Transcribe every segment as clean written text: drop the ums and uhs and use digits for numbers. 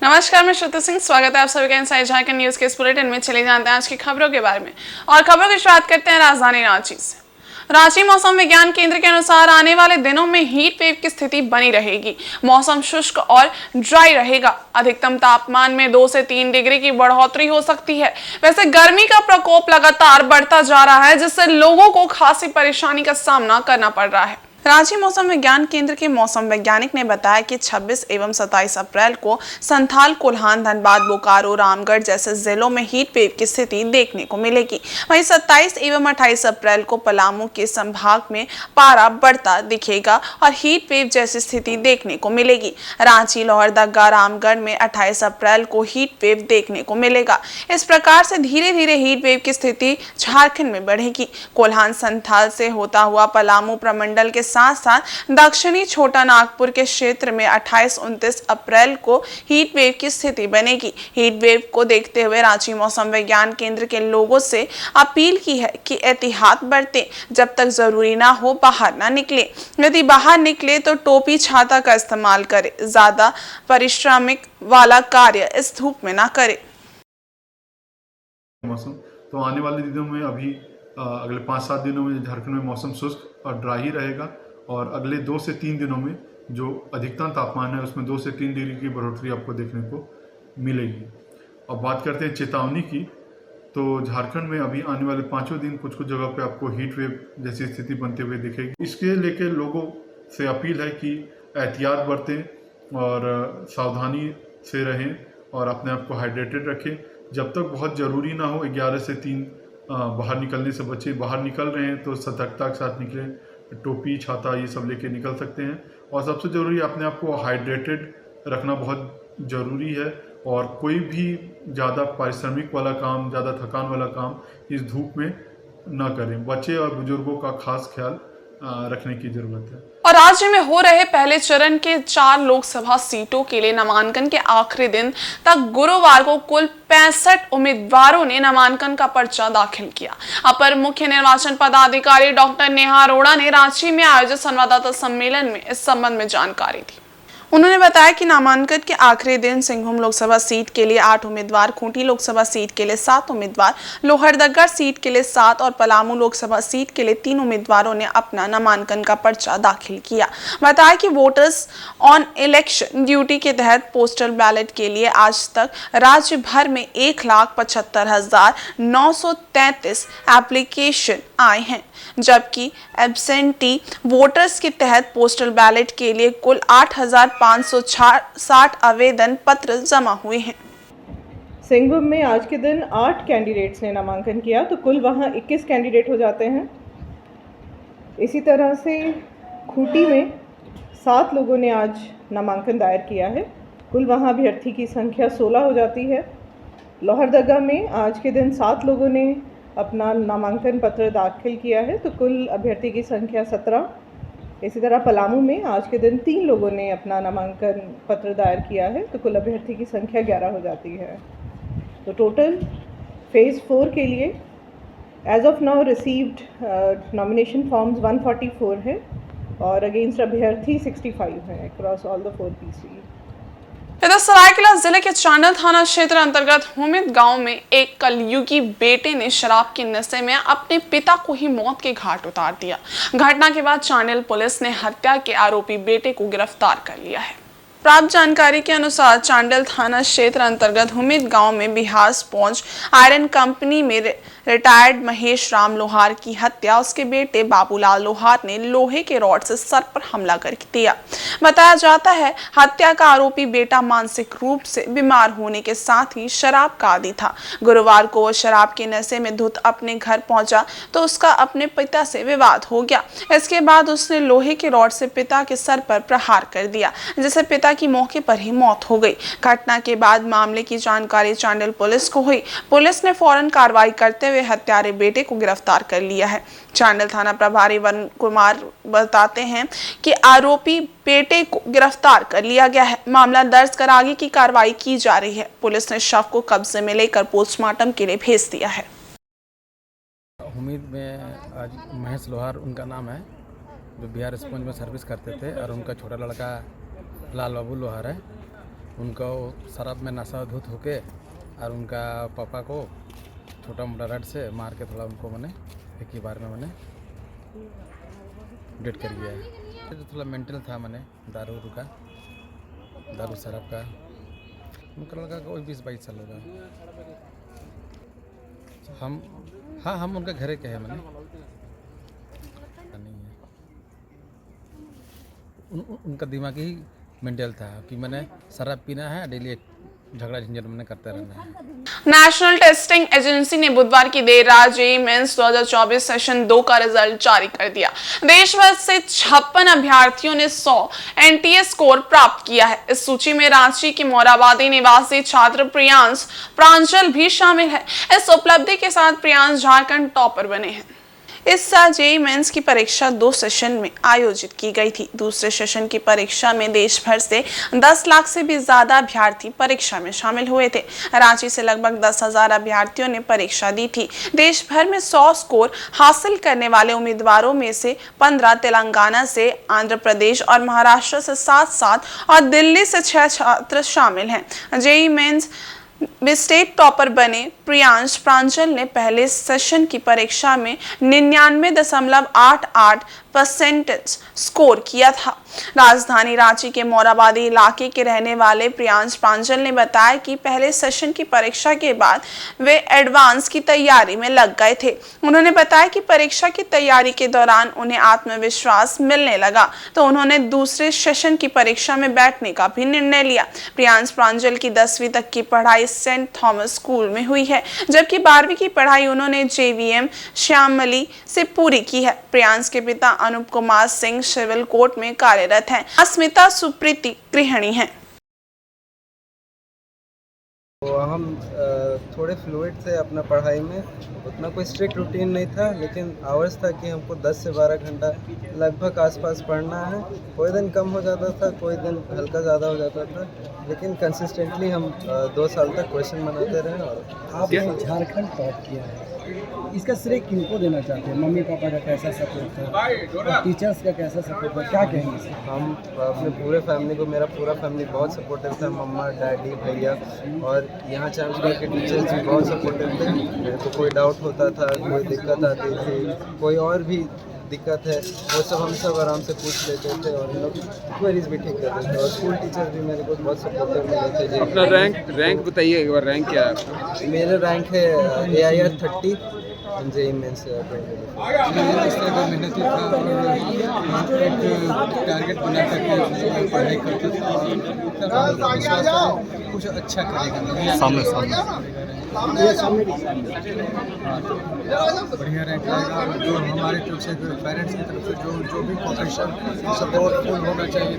नमस्कार, मैं श्रुति सिंह। स्वागत है आप सभी का इनसाइड झारखंड न्यूज के इस बुलेटिन में। चले जानते हैं आज की खबरों के बारे में और खबरों की शुरुआत करते हैं राजधानी रांची से। रांची मौसम विज्ञान केंद्र के अनुसार आने वाले दिनों में हीट वेव की स्थिति बनी रहेगी। मौसम शुष्क और ड्राई रहेगा। अधिकतम तापमान में 2 से 3 डिग्री की बढ़ोतरी हो सकती है। वैसे गर्मी का प्रकोप लगातार बढ़ता जा रहा है, जिससे लोगों को खासी परेशानी का सामना करना पड़ रहा है। रांची मौसम विज्ञान केंद्र के मौसम वैज्ञानिक ने बताया कि 26 एवं 27 अप्रैल को संथाल, कोल्हान, धनबाद, बोकारो, रामगढ़ जैसे जिलों में हीट वेव की स्थिति देखने को मिलेगी। वहीं 27 एवं 28 अप्रैल को पलामू के संभाग में पारा बढ़ता दिखेगा और हीट वेव जैसी स्थिति देखने को मिलेगी। रांची, लोहरदगा, रामगढ़ में 28 अप्रैल को हीट वेव देखने को मिलेगा। इस प्रकार से धीरे धीरे हीट वेव की स्थिति झारखंड में बढ़ेगी। कोल्हान, संथाल से होता हुआ पलामू प्रमंडल के साथ साथ दक्षिणी छोटा नागपुर के क्षेत्र में 28-29 अप्रैल को हीट वेव की स्थिति बनेगी। हीट वेव को देखते हुए रांची मौसम विज्ञान केंद्र के लोगों से अपील की है कि एहतियात बरतें। जब तक जरूरी ना हो बाहर ना निकले। यदि बाहर निकले तो टोपी, छाता का इस्तेमाल करें। ज्यादा परिश्रमिक वाला कार्य इस धूप में ना करें। मौसम तो आने वाले दिनों में अभी अगले 5-7 दिनों में झारखंड में मौसम शुष्क और ड्राई ही रहेगा और अगले 2 से 3 दिनों में जो अधिकतम तापमान है उसमें 2 से 3 डिग्री की बढ़ोतरी आपको देखने को मिलेगी। अब बात करते हैं चेतावनी की, तो झारखंड में अभी आने वाले 5 दिन कुछ जगह पे आपको हीट वेव जैसी स्थिति बनते हुए दिखेगी। इसके लेके लोगों से अपील है कि एहतियात बरतें और सावधानी से रहें और अपने आप को हाइड्रेटेड रखें। जब तक बहुत ज़रूरी ना हो 11 से 3 बाहर निकलने से बचें। बाहर निकल रहे हैं तो सतर्कता के साथ निकलें। टोपी, छाता ये सब लेके निकल सकते हैं और सबसे ज़रूरी अपने आप को हाइड्रेटेड रखना बहुत ज़रूरी है। और कोई भी ज़्यादा पारिश्रमिक वाला काम, ज़्यादा थकान वाला काम इस धूप में ना करें। बच्चे और बुजुर्गों का खास ख्याल रखने की जरूरत है। और राज्य में हो रहे पहले चरण के 4 लोकसभा सीटों के लिए नामांकन के आखिरी दिन तक गुरुवार को कुल 65 उम्मीदवारों ने नामांकन का पर्चा दाखिल किया। अपर मुख्य निर्वाचन पदाधिकारी डॉक्टर नेहा अरोड़ा ने रांची में आयोजित संवाददाता सम्मेलन में इस संबंध में जानकारी दी। उन्होंने बताया कि नामांकन के आखिरी दिन सिंहभूम लोकसभा सीट के लिए 8 उम्मीदवार, खूंटी लोकसभा सीट के लिए 7 उम्मीदवार, लोहरदगा सीट के लिए 7 और पलामू लोकसभा सीट के लिए 3 उम्मीदवारों ने अपना नामांकन का पर्चा दाखिल किया। बताया कि वोटर्स ऑन इलेक्शन ड्यूटी के तहत पोस्टल बैलेट के लिए आज तक राज्य भर में 1,75,933 एप्लीकेशन आए हैं, जबकि एब्सेंटी वोटर्स के तहत पोस्टल बैलेट के लिए कुल 8,560 आवेदन पत्र जमा हुए हैं। सिंहभूम में आज के दिन 8 कैंडिडेट्स ने नामांकन किया, तो कुल वहाँ 21 कैंडिडेट हो जाते हैं। इसी तरह से खूंटी में 7 लोगों ने आज नामांकन दायर किया है, कुल वहाँ अभ्यर्थी की संख्या 16 हो जाती है। लोहरदगा में आज के दिन 7 लोगों ने अपना नामांकन पत्र दाखिल किया है, तो कुल अभ्यर्थी की संख्या 17। इसी तरह पलामू में आज के दिन 3 लोगों ने अपना नामांकन पत्र दायर किया है, तो कुल अभ्यर्थी की संख्या 11 हो जाती है। तो टोटल फेज़ 4 के लिए as of now received nomination forms 144 है और अगेंस्ट अभ्यर्थी 65 है अक्रॉस ऑल द 4 पीसी। इधर सरायकेला जिले के चांडल थाना क्षेत्र अंतर्गत हुमिद गांव में एक कलयुगी बेटे ने शराब के नशे में अपने पिता को ही मौत के घाट उतार दिया। घटना के बाद चांडल पुलिस ने हत्या के आरोपी बेटे को गिरफ्तार कर लिया है। प्राप्त जानकारी के अनुसार चांडल थाना क्षेत्र अंतर्गत हुमिद गांव में बिहार स्पॉन्ज आयरन कंपनी में रिटायर्ड महेश राम लोहार की हत्या उसके बेटे बाबूलाल लोहार ने लोहे के रॉड से सर पर हमला कर दिया। बताया जाता है हत्या का आरोपी बेटा मानसिक रूप से बीमार होने के साथ ही शराब का आदी था। गुरुवार को वो शराब के नशे में धुत अपने घर पहुंचा तो उसका अपने पिता से विवाद हो गया। इसके बाद उसने लोहे के रॉड से पिता के सर पर प्रहार कर दिया, जिससे पिता की मौके पर ही मौत हो गई। घटना के बाद मामले की जानकारी चांडल पुलिस को हुई। पुलिस ने फौरन कार्रवाई करते हुए हत्यारे बेटे को गिरफ्तार कर लिया है। चांडल थाना प्रभारी वरुण कुमार बताते हैं कि आरोपी बेटे को गिरफ्तार कर लिया गया है। मामला दर्ज कर आगे की कार्रवाई की जा रही है। पुलिस ने शव को कब्जे में लेकर पोस्टमार्टम के लिए भेज दिया है। उम्मीद में आज महेश लोहार उनका नाम है, जो बिहार स्पंज में सर्विस करते थे और उनका छोटा लड़का लाल बाबू लोहार है। उनको शराब में नशाधुत होके और उनका पापा को छोटा मोटा रड से मार के थोड़ा उनको मैंने एक ही बार में मैंने डेट कर दिया है। तो थोड़ा मेंटल था मैंने दारू शराब का। उनका लड़का कोई 20-22 साल होगा। हम उनका घरे के हैं मैंने नहीं है। उनका दिमाग ही मेंटल था कि मैंने शराब पीना है, डेली झगड़ा झंझट मैंने करते रहना है। नेशनल टेस्टिंग एजेंसी ने बुधवार की देर रात जेईई मेंस 2024 सेशन 2 का रिजल्ट जारी कर दिया। देश भर से 56 अभ्यर्थियों ने 100 एनटीए स्कोर प्राप्त किया है। इस सूची में रांची की मोराबादी निवासी छात्र प्रियांश प्रांजल भी शामिल है। इस उपलब्धि के साथ प्रियांश झारखंड टॉपर बने हैं। इस साल जेईई मेंस की परीक्षा 2 सेशन में आयोजित की गई थी। दूसरे सेशन की परीक्षा में देश भर से 10 लाख से भी ज्यादा अभ्यर्थी परीक्षा में शामिल हुए थे। रांची से लगभग 10,000 अभ्यर्थियों ने परीक्षा दी थी। देश भर में 100 स्कोर हासिल करने वाले उम्मीदवारों में से 15 तेलंगाना से, आंध्र प्रदेश और महाराष्ट्र से 7 और दिल्ली से 6 छात्र शामिल हैं। जेईई मेंस में स्टेट टॉपर बने प्रियांश प्रांजल ने पहले सेशन की परीक्षा में 99.88% स्कोर किया था। राजधानी रांची के मोराबादी इलाके के रहने वाले प्रियांश प्रांजल ने बताया कि पहले सेशन की परीक्षा के बाद वे एडवांस की तैयारी में लग गए थे। उन्होंने बताया कि परीक्षा की तैयारी के दौरान उन्हें आत्मविश्वास मिलने लगा तो उन्होंने दूसरे सेशन की परीक्षा में बैठने का भी निर्णय लिया। प्रियांश प्रांजल की 10वीं तक की पढ़ाई सेंट थॉमस स्कूल में हुई है, जबकि 12वीं की पढ़ाई उन्होंने जेवीएम श्यामली से पूरी की है। प्रियांश के पिता अनूप कुमार सिंह सिविल कोर्ट में कार्यरत हैं। अस्मिता सुप्रीति गृहिणी हैं। तो हम थोड़े फ्लूइड थे अपना पढ़ाई में, उतना कोई स्ट्रिक्ट रूटीन नहीं था, लेकिन आवर्स था कि हमको 10 से 12 घंटा लगभग आसपास पढ़ना है। कोई दिन कम हो जाता था, कोई दिन हल्का ज़्यादा हो जाता था, लेकिन कंसिस्टेंटली हम 2 साल तक क्वेश्चन बनाते रहे। और आपने झारखंड टॉप किया है, इसका श्रेय किनको देना चाहते हैं? मम्मी पापा का कैसा सपोर्ट था, टीचर्स का कैसा सपोर्ट था, क्या कहेंगे? हम अपने पूरे फैमिली को, मेरा पूरा फैमिली बहुत सपोर्टिव था, मम्मा, डैडी, भैया, और यहाँ चैम्पियन के टीचर्स भी बहुत सपोर्टिव थे। मेरे को कोई डाउट होता था, कोई दिक्कत आती थी, कोई और भी दिक्कत है, वो सब हम सब आराम से पूछ लेते थे और हम लोग क्वेरीज भी ठीक करते थे। और स्कूल टीचर भी मेरे को बहुत सपोर्टिव मिले थे। अपना रैंक बताइए एक बार, रैंक क्या है आपका? मेरा रैंक है AIR 30 जेईई मेंस 2024। इस तरह का मेहनती था और एक टारगेट बना करके पढ़ाई करते थे, कुछ अच्छा करेगा सामने बढ़िया रैंक आएगा। जो हमारे तरफ से, पेरेंट्स की तरफ से जो भी प्रोफेशन सपोर्टफुल होना चाहिए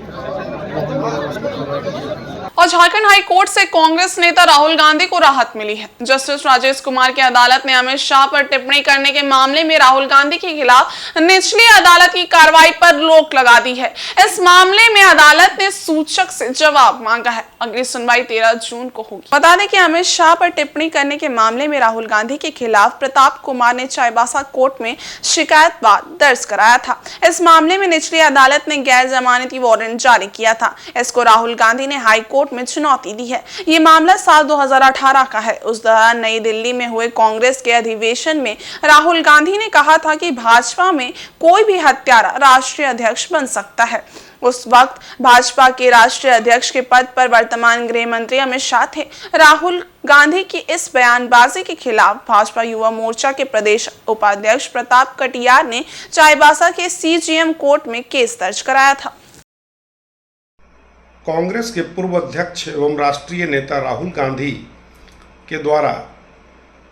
वो हम लोग उसको प्रोवाइड करेंगे। और झारखंड हाई कोर्ट से कांग्रेस नेता राहुल गांधी को राहत मिली है। जस्टिस राजेश कुमार की अदालत ने अमित शाह पर टिप्पणी करने के मामले में राहुल गांधी के खिलाफ निचली अदालत की कार्रवाई पर रोक लगा दी है। इस मामले में अदालत ने सूचक से जवाब मांगा है। अगली सुनवाई 13 जून को होगी। बता दें कि अमित शाह पर टिप्पणी करने के मामले में राहुल गांधी के खिलाफ प्रताप कुमार ने चाईबासा कोर्ट में शिकायत दर्ज कराया था। इस मामले में निचली अदालत ने गैर जमानती वारंट जारी किया था। इसको राहुल गांधी ने हाई कोर्ट में चुनौती दी है। ये मामला साल 2018 का है। उस दौरान नई दिल्ली में हुए कांग्रेस के अधिवेशन में राहुल गांधी ने कहा था कि भाजपा में कोई भी हत्यारा राष्ट्रीय अध्यक्ष बन सकता है। उस वक्त भाजपा के राष्ट्रीय अध्यक्ष के पद पर वर्तमान गृह मंत्री अमित शाह थे। राहुल गांधी की इस बयानबाजी के खिलाफ भाजपा युवा मोर्चा के प्रदेश उपाध्यक्ष प्रताप कटियार ने चाईबासा के CGM कोर्ट में केस दर्ज कराया था। कांग्रेस के पूर्व अध्यक्ष एवं राष्ट्रीय नेता राहुल गांधी के द्वारा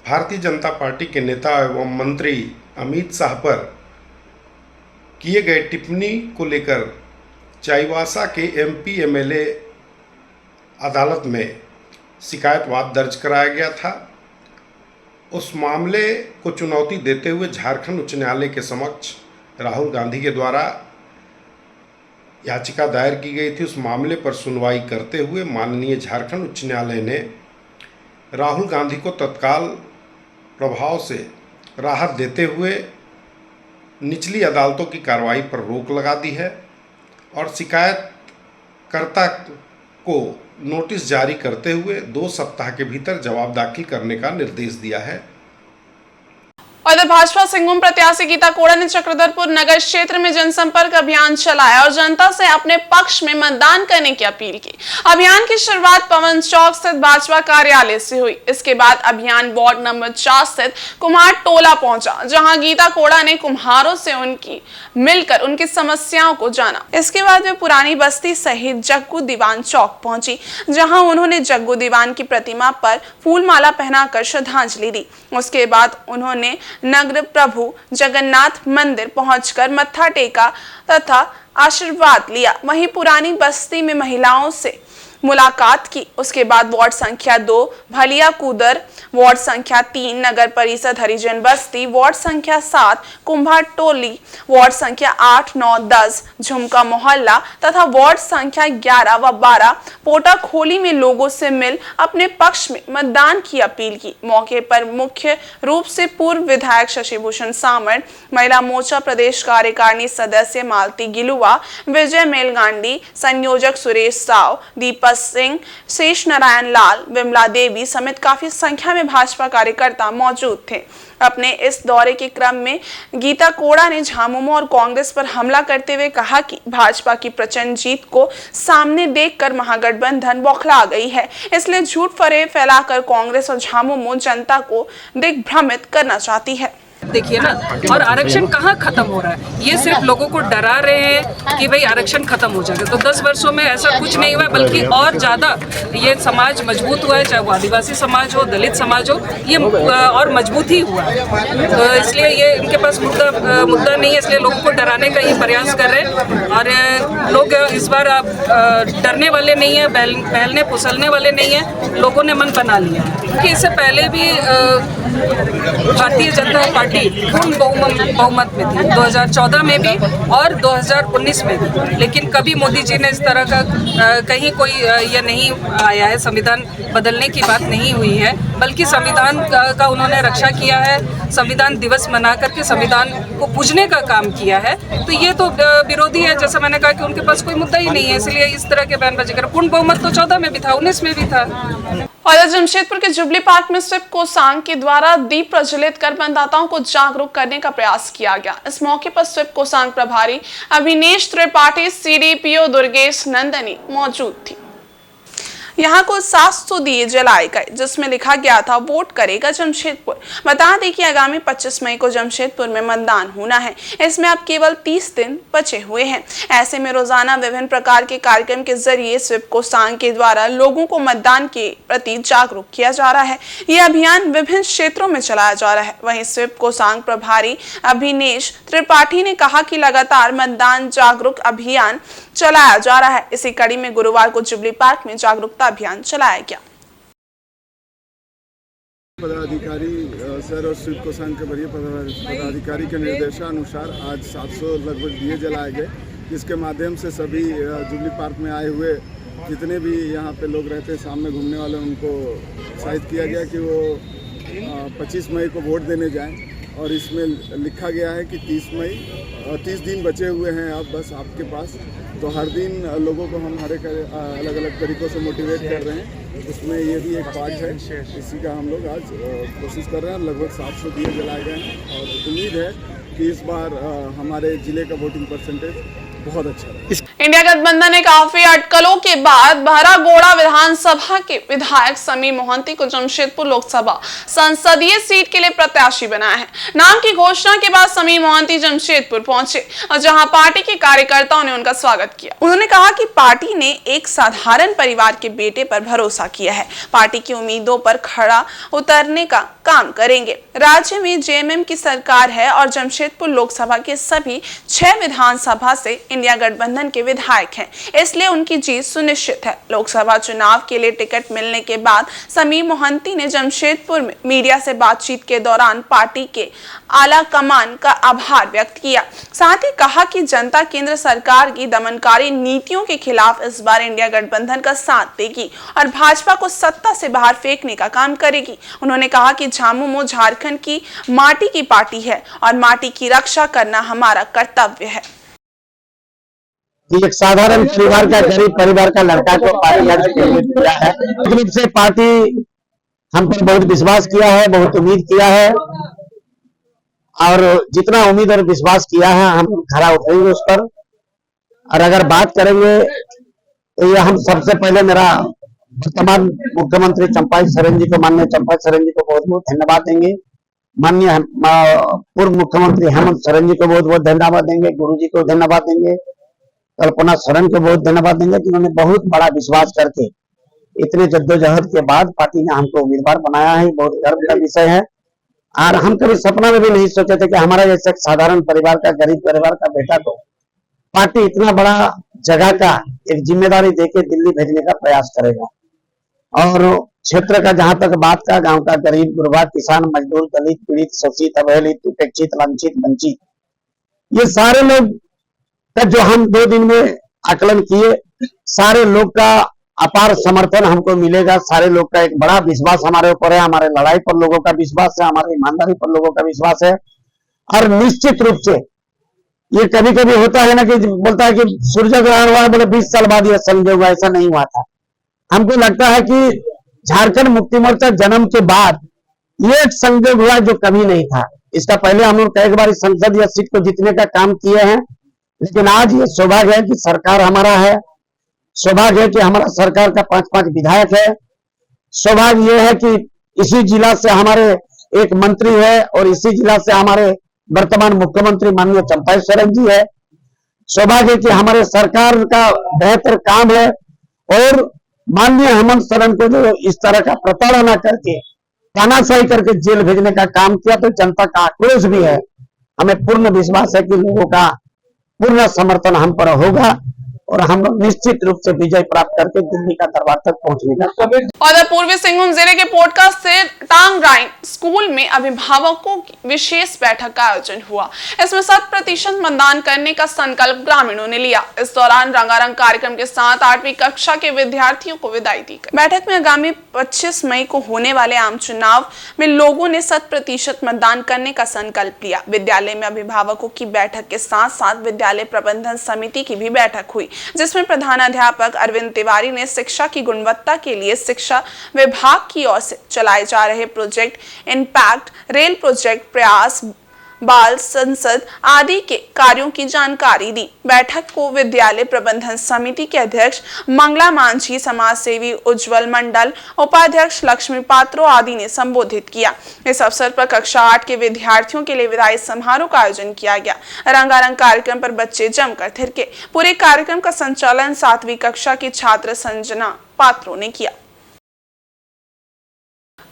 भारतीय जनता पार्टी के नेता एवं मंत्री अमित शाह पर किए गए टिप्पणी को लेकर चाईबासा के MP MLA अदालत में शिकायतवाद दर्ज कराया गया था। उस मामले को चुनौती देते हुए झारखंड उच्च न्यायालय के समक्ष राहुल गांधी के द्वारा याचिका दायर की गई थी। उस मामले पर सुनवाई करते हुए माननीय झारखंड उच्च न्यायालय ने राहुल गांधी को तत्काल प्रभाव से राहत देते हुए निचली अदालतों की कार्रवाई पर रोक लगा दी है और शिकायतकर्ता को नोटिस जारी करते हुए 2 सप्ताह के भीतर जवाब दाखिल करने का निर्देश दिया है। और इधर भाजपा सिंहभूम प्रत्याशी गीता कोड़ा ने चक्रधरपुर नगर क्षेत्र में जनसंपर्क अभियान चलाया और जनता से अपने पक्ष में मतदान करने की अपील की। अभियान की शुरुआत पवन चौक स्थित भाजपा कार्यालय से हुई। इसके बाद अभियान वार्ड नंबर 4 स्थित कुम्हार टोला पहुंचा, जहां गीता कोड़ा ने कुम्हारों से मिलकर उनकी समस्याओं को जाना। इसके बाद वे पुरानी बस्ती सहित जग्गू दीवान चौक पहुंची, जहां उन्होंने जग्गू दीवान की प्रतिमा पर फूलमाला पहनाकर श्रद्धांजलि दी। उसके बाद उन्होंने नगर प्रभु जगन्नाथ मंदिर पहुंचकर मत्था टेका तथा आशीर्वाद लिया। वहीं पुरानी बस्ती में महिलाओं से मुलाकात की। उसके बाद वार्ड संख्या 2 भलिया कूदर, वार्ड संख्या 3 नगर परिषद हरिजन बस्ती, वार्ड संख्या 7 कुम्हार टोली, वार्ड संख्या 8, 9, 10 झुमका मोहल्ला तथा वार्ड संख्या 11 व 12 पोटा खोली में लोगों से मिल अपने पक्ष में मतदान की अपील की। मौके पर मुख्य रूप से पूर्व विधायक शशि भूषण सामंत, महिला मोर्चा प्रदेश कार्यकारिणी सदस्य मालती गिलुआ, विजय मेलगांडी, संयोजक सुरेश साव, दीपक सिंह, शेष नारायण लाल, विमला देवी समेत काफी संख्या में भाजपा कार्यकर्ता मौजूद थे। अपने इस दौरे के क्रम में गीता कोड़ा ने झामुमो और कांग्रेस पर हमला करते हुए कहा कि भाजपा की प्रचंड जीत को सामने देखकर महागठबंधन बौखला गई है, इसलिए झूठ फरेब फैलाकर कांग्रेस और झामुमो जनता को दिग्भ्रमित करना चाहती है। देखिए ना, और आरक्षण कहाँ खत्म हो रहा है, ये सिर्फ लोगों को डरा रहे हैं कि भाई आरक्षण खत्म हो जाएगा। तो 10 वर्षों में ऐसा कुछ नहीं हुआ, बल्कि और ज़्यादा ये समाज मजबूत हुआ है, चाहे वो आदिवासी समाज हो, दलित समाज हो, ये और मजबूत ही हुआ है। तो इसलिए ये इनके पास मुद्दा नहीं है, इसलिए लोगों को डराने का ये प्रयास कर रहे हैं। और लोग इस बार डरने वाले नहीं है, बहलने फुसलने वाले नहीं है, लोगों ने मन बना लिया। क्योंकि इससे पहले भी भारतीय जनता पार्टी पूर्ण बहुमत में थी, 2014 में भी और 2019 में भी, लेकिन कभी मोदी जी ने इस तरह का कहीं कोई ये नहीं आया है, संविधान बदलने की बात नहीं हुई है, बल्कि संविधान का उन्होंने रक्षा किया है, संविधान दिवस मना करके संविधान को पूजने का काम किया है। तो ये तो विरोधी है, जैसा मैंने कहा कि उनके पास कोई मुद्दा ही नहीं है, इसलिए इस तरह के बयानबाजी कर। पूर्ण बहुमत तो 14 में भी था, 19 में भी था। और जमशेदपुर के जुबली पार्क में स्वीप कोषांग के द्वारा दीप प्रज्वलित कर मतदाताओं को जागरूक करने का प्रयास किया गया। इस मौके पर स्वीप कोषांग प्रभारी अभिनेश त्रिपाठी, सीडीपीओ दुर्गेश नंदनी मौजूद थी। यहाँ कुल 700 दिए जलाए गए, जिसमें लिखा गया था वोट करेगा जमशेदपुर। बता दें कि आगामी 25 मई को जमशेदपुर में मतदान होना है। इसमें अब केवल 30 दिन बचे हुए हैं। ऐसे में रोजाना विभिन्न प्रकार के कार्यक्रम के जरिए स्वीप कोषांग के द्वारा लोगों को मतदान के प्रति जागरूक किया जा रहा है। यह अभियान विभिन्न क्षेत्रों में चलाया जा रहा है। वहीं स्वीप कोषांग प्रभारी अभिनेश त्रिपाठी ने कहा कि लगातार मतदान जागरूक अभियान चलाया जा रहा है। इसी कड़ी में गुरुवार को जुबली पार्क में जागरूकता अभियान चलाया गया। पदाधिकारी सर और स्वीप कोषांग के वरीय पदाधिकारी के निर्देशानुसार आज 700 लगभग दिए जलाए गए, जिसके माध्यम से सभी जुबली पार्क में आए हुए जितने भी यहाँ पे लोग रहते हैं, सामने घूमने वाले, उनको उत्साहित किया गया कि वो 25 मई को वोट देने जाएं। और इसमें लिखा गया है कि 30 दिन बचे हुए हैं अब बस आपके पास। तो हर दिन लोगों को हम हर एक अलग अलग तरीक़ों से मोटिवेट कर रहे हैं, उसमें ये भी एक पार्ट है। इसी का हम लोग आज कोशिश कर रहे हैं। लगभग 700 दिए जलाए गए हैं और उम्मीद है कि इस बार हमारे ज़िले का वोटिंग परसेंटेज बहुत अच्छा है। इंडिया गठबंधन ने काफी अटकलों के बाद बहरागोड़ा विधानसभा के विधायक समीर मोहंती को जमशेदपुर लोकसभा संसदीय सीट के लिए प्रत्याशी बनाया है। नाम की घोषणा के बाद समीर मोहंती जमशेदपुर पहुंचे और जहां पार्टी के कार्यकर्ताओं ने उनका स्वागत किया। उन्होंने कहा कि पार्टी ने एक साधारण परिवार के बेटे पर भरोसा किया है, पार्टी की उम्मीदों पर खड़ा उतरने का काम करेंगे। राज्य में जेएमएम की सरकार है और जमशेदपुर लोकसभा के सभी 6 विधानसभा से इंडिया गठबंधन के विधायक हैं, इसलिए उनकी जीत सुनिश्चित है। लोकसभा चुनाव के लिए टिकट मिलने के बाद समीर मोहंती ने जमशेदपुर में मीडिया से बातचीत के दौरान पार्टी के आला कमान का आभार व्यक्त किया। साथ ही कहा कि जनता केंद्र सरकार की दमनकारी नीतियों के खिलाफ इस बार इंडिया गठबंधन का साथ देगी और भाजपा को सत्ता से बाहर फेंकने का काम करेगी। उन्होंने कहा कि झामुमो झारखंड की माटी की पार्टी है और माटी की रक्षा करना हमारा कर्तव्य है। कि एक साधारण परिवार का, गरीब परिवार का लड़का को पार्टी आज केंद्रित किया है। रूप से पार्टी हम पर बहुत विश्वास किया है, बहुत उम्मीद किया है, और जितना उम्मीद और विश्वास किया है हम खरा उतरेंगे उस पर। और अगर बात करेंगे तो ये हम सबसे पहले मेरा वर्तमान मुख्यमंत्री चंपाई सोरेन जी को, माननीय चंपाई सोरेन जी को बहुत बहुत धन्यवाद देंगे। माननीय पूर्व मुख्यमंत्री हेमंत सोरेन जी को बहुत बहुत धन्यवाद देंगे। गुरु जी को धन्यवाद देंगे। कल्पना सोरेन को बहुत धन्यवाद देंगे कि उन्होंने बहुत बड़ा विश्वास करके इतने जद्दोजहद के बाद पार्टी ने हमको उम्मीदवार बनाया है। बहुत गर्व का विषय है। और हम कभी सपना में भी नहीं सोचे थे कि हमारा जैसे एक साधारण परिवार का, गरीब परिवार का बेटा को पार्टी इतना बड़ा जगह का एक जिम्मेदारी देके दिल्ली भेजने का प्रयास करेगा। और क्षेत्र का जहां तक बात का, गांव का गरीब गुरबा, किसान, मजदूर, दलित, पीड़ित, शोषित, अवहेलित, उपेक्षित, लांछित, वंचित, ये सारे लोग का जो हम 2 दिन में आकलन किए, सारे लोग का अपार समर्थन हमको मिलेगा। सारे लोग का एक बड़ा विश्वास हमारे ऊपर है, हमारे लड़ाई पर लोगों का विश्वास है, हमारी ईमानदारी पर लोगों का विश्वास है। और निश्चित रूप से ये कभी कभी होता है ना कि बोलता है कि सूर्य ग्रहण हुआ, बोले 20 साल बाद यह संजोग हुआ, ऐसा नहीं हुआ था। हमको लगता है कि झारखंड मुक्ति मोर्चा जन्म के बाद ये एक संजोग हुआ जो कभी नहीं था। इसका पहले हम लोग कई बार संसद या सीट को जीतने का काम किए हैं, लेकिन आज ये सौभाग्य है कि सरकार हमारा है, सौभाग्य है कि हमारा सरकार का 5-5 विधायक है, सौभाग्य यह है कि इसी जिला से हमारे एक मंत्री है और इसी जिला से हमारे वर्तमान मुख्यमंत्री माननीय चंपाई सोरेन जी है। सौभाग्य कि हमारे सरकार का बेहतर काम है और माननीय हेमंत सोरेन को जो इस तरह का प्रताड़ना करके, तानाशाही करके जेल भेजने का काम किया, तो जनता का आक्रोश भी है। हमें पूर्ण विश्वास है कि लोगों का पूर्ण समर्थन हम पर होगा और हम लोग निश्चित रूप से विजय प्राप्त करके दिल्ली का दरबार तक पहुंचने का। और पूर्वी सिंहभूम जिले के पोटका से टांगराइन स्कूल में अभिभावकों की विशेष बैठक का आयोजन हुआ। इसमें 100% मतदान करने का संकल्प ग्रामीणों ने लिया। इस दौरान रंगारंग कार्यक्रम के साथ 8वीं कक्षा के विद्यार्थियों को विदाई दी गई। बैठक में आगामी 25 मई को होने वाले आम चुनाव में लोगों ने 100% मतदान करने का संकल्प लिया। विद्यालय में अभिभावकों की बैठक के साथ साथ विद्यालय प्रबंधन समिति की भी बैठक हुई, जिसमें प्रधानाध्यापक अरविंद तिवारी ने शिक्षा की गुणवत्ता के लिए शिक्षा विभाग की ओर से चलाए जा रहे प्रोजेक्ट इम्पैक्ट, रेल प्रोजेक्ट प्रयास, बाल संसद आदि के कार्यों की जानकारी दी। बैठक को विद्यालय प्रबंधन समिति के अध्यक्ष मंगला मांझी, समाज सेवी उज्जवल मंडल, उपाध्यक्ष लक्ष्मी पात्रो आदि ने संबोधित किया। इस अवसर पर कक्षा 8 के विद्यार्थियों के लिए विदाई समारोह का आयोजन किया गया। रंगारंग कार्यक्रम पर बच्चे जमकर थिरके। पूरे कार्यक्रम का संचालन 7वीं कक्षा की छात्र संजना पात्रो ने किया।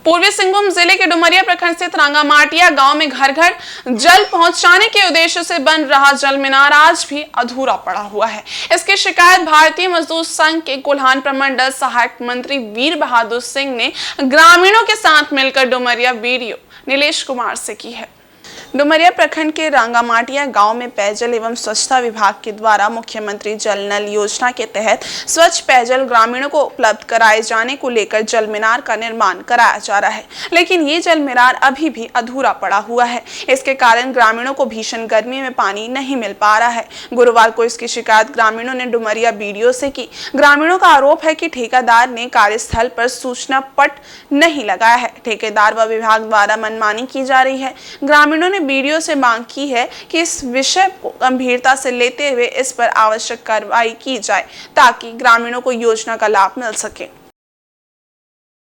पूर्वी सिंहभूम जिले के डुमरिया प्रखंड स्थित रांगामाटिया गांव में घर घर जल पहुंचाने के उद्देश्य से बन रहा जल मीनार आज भी अधूरा पड़ा हुआ है। इसकी शिकायत भारतीय मजदूर संघ के कोल्हान प्रमंडल सहायक मंत्री वीर बहादुर सिंह ने ग्रामीणों के साथ मिलकर डुमरिया वीडियो नीलेश कुमार से की है। डुमरिया प्रखंड के रांगामाटिया गांव में पेयजल एवं स्वच्छता विभाग के द्वारा मुख्यमंत्री जल नल योजना के तहत स्वच्छ पेयजल ग्रामीणों को उपलब्ध कराए जाने को लेकर जल मीनार का निर्माण कराया जा रहा है, लेकिन ये जल मीनार अभी भी अधूरा पड़ा हुआ है। इसके कारण ग्रामीणों को भीषण गर्मी में पानी नहीं मिल पा रहा है। गुरुवार को इसकी शिकायत ग्रामीणों ने डुमरिया बीडीओ से की। ग्रामीणों का आरोप है कि ठेकेदार ने कार्यस्थल पर सूचना पट नहीं लगाया है। ठेकेदार व विभाग द्वारा मनमानी की जा रही है। ग्रामीणों ने बीडीओ से मांग की है कि इस विषय को गंभीरता से लेते हुए इस पर आवश्यक कार्रवाई की जाए ताकि ग्रामीणों को योजना का लाभ मिल सके।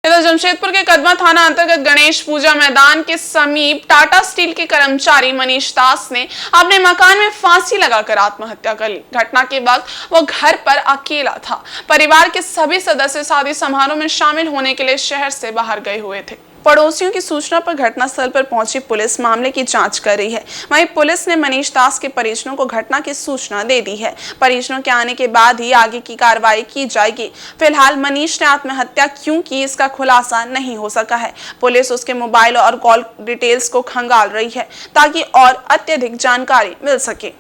इधर जमशेदपुर के कदमा थाना अंतर्गत गणेश पूजा मैदान के समीप टाटा स्टील के कर्मचारी मनीष दास ने अपने मकान में फांसी लगाकर आत्महत्या कर ली। घटना के वक्त वो घर पर अकेला था। परिवार के सभी सदस्य शादी समारोह में शामिल होने के लिए शहर से बाहर गए हुए थे। पड़ोसियों की सूचना पर घटनास्थल पर पहुंची पुलिस मामले की जांच कर रही है। वहीं पुलिस ने मनीष दास के परिजनों को घटना की सूचना दे दी है। परिजनों के आने के बाद ही आगे की कार्रवाई की जाएगी। फिलहाल मनीष ने आत्महत्या क्यों की इसका खुलासा नहीं हो सका है। पुलिस उसके मोबाइल और कॉल डिटेल्स को खंगाल रही है ताकि और अत्यधिक जानकारी मिल सके।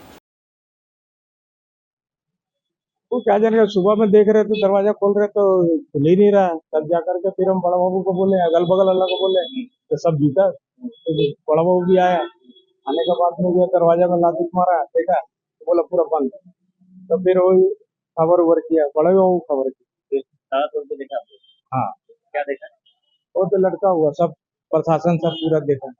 वो क्या जाने, सुबह में देख रहे तो दरवाजा खोल रहे तो खुल ही नहीं रहा। तब जाकर के फिर हम बड़ा बाबू को बोले, अगल बगल वाला को बोले तो सब जीता। तो बड़ा बाबू भी आया। आने के बाद में जो दरवाजा में लात मारा, देखा तो बोला पूरा बंद। तो फिर वही खबर उबर किया, बड़े बाबू खबर की। हाँ, क्या देखा? वो तो लड़का हुआ, सब प्रशासन सब पूरा देखा।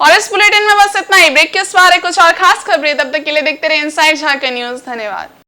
और इस बुलेटिन में बस इतना ही। ब्रेक के इस बार कुछ और खास खबरें, तब तक के लिए देखते रहे इनसाइड झारखंड न्यूज। धन्यवाद।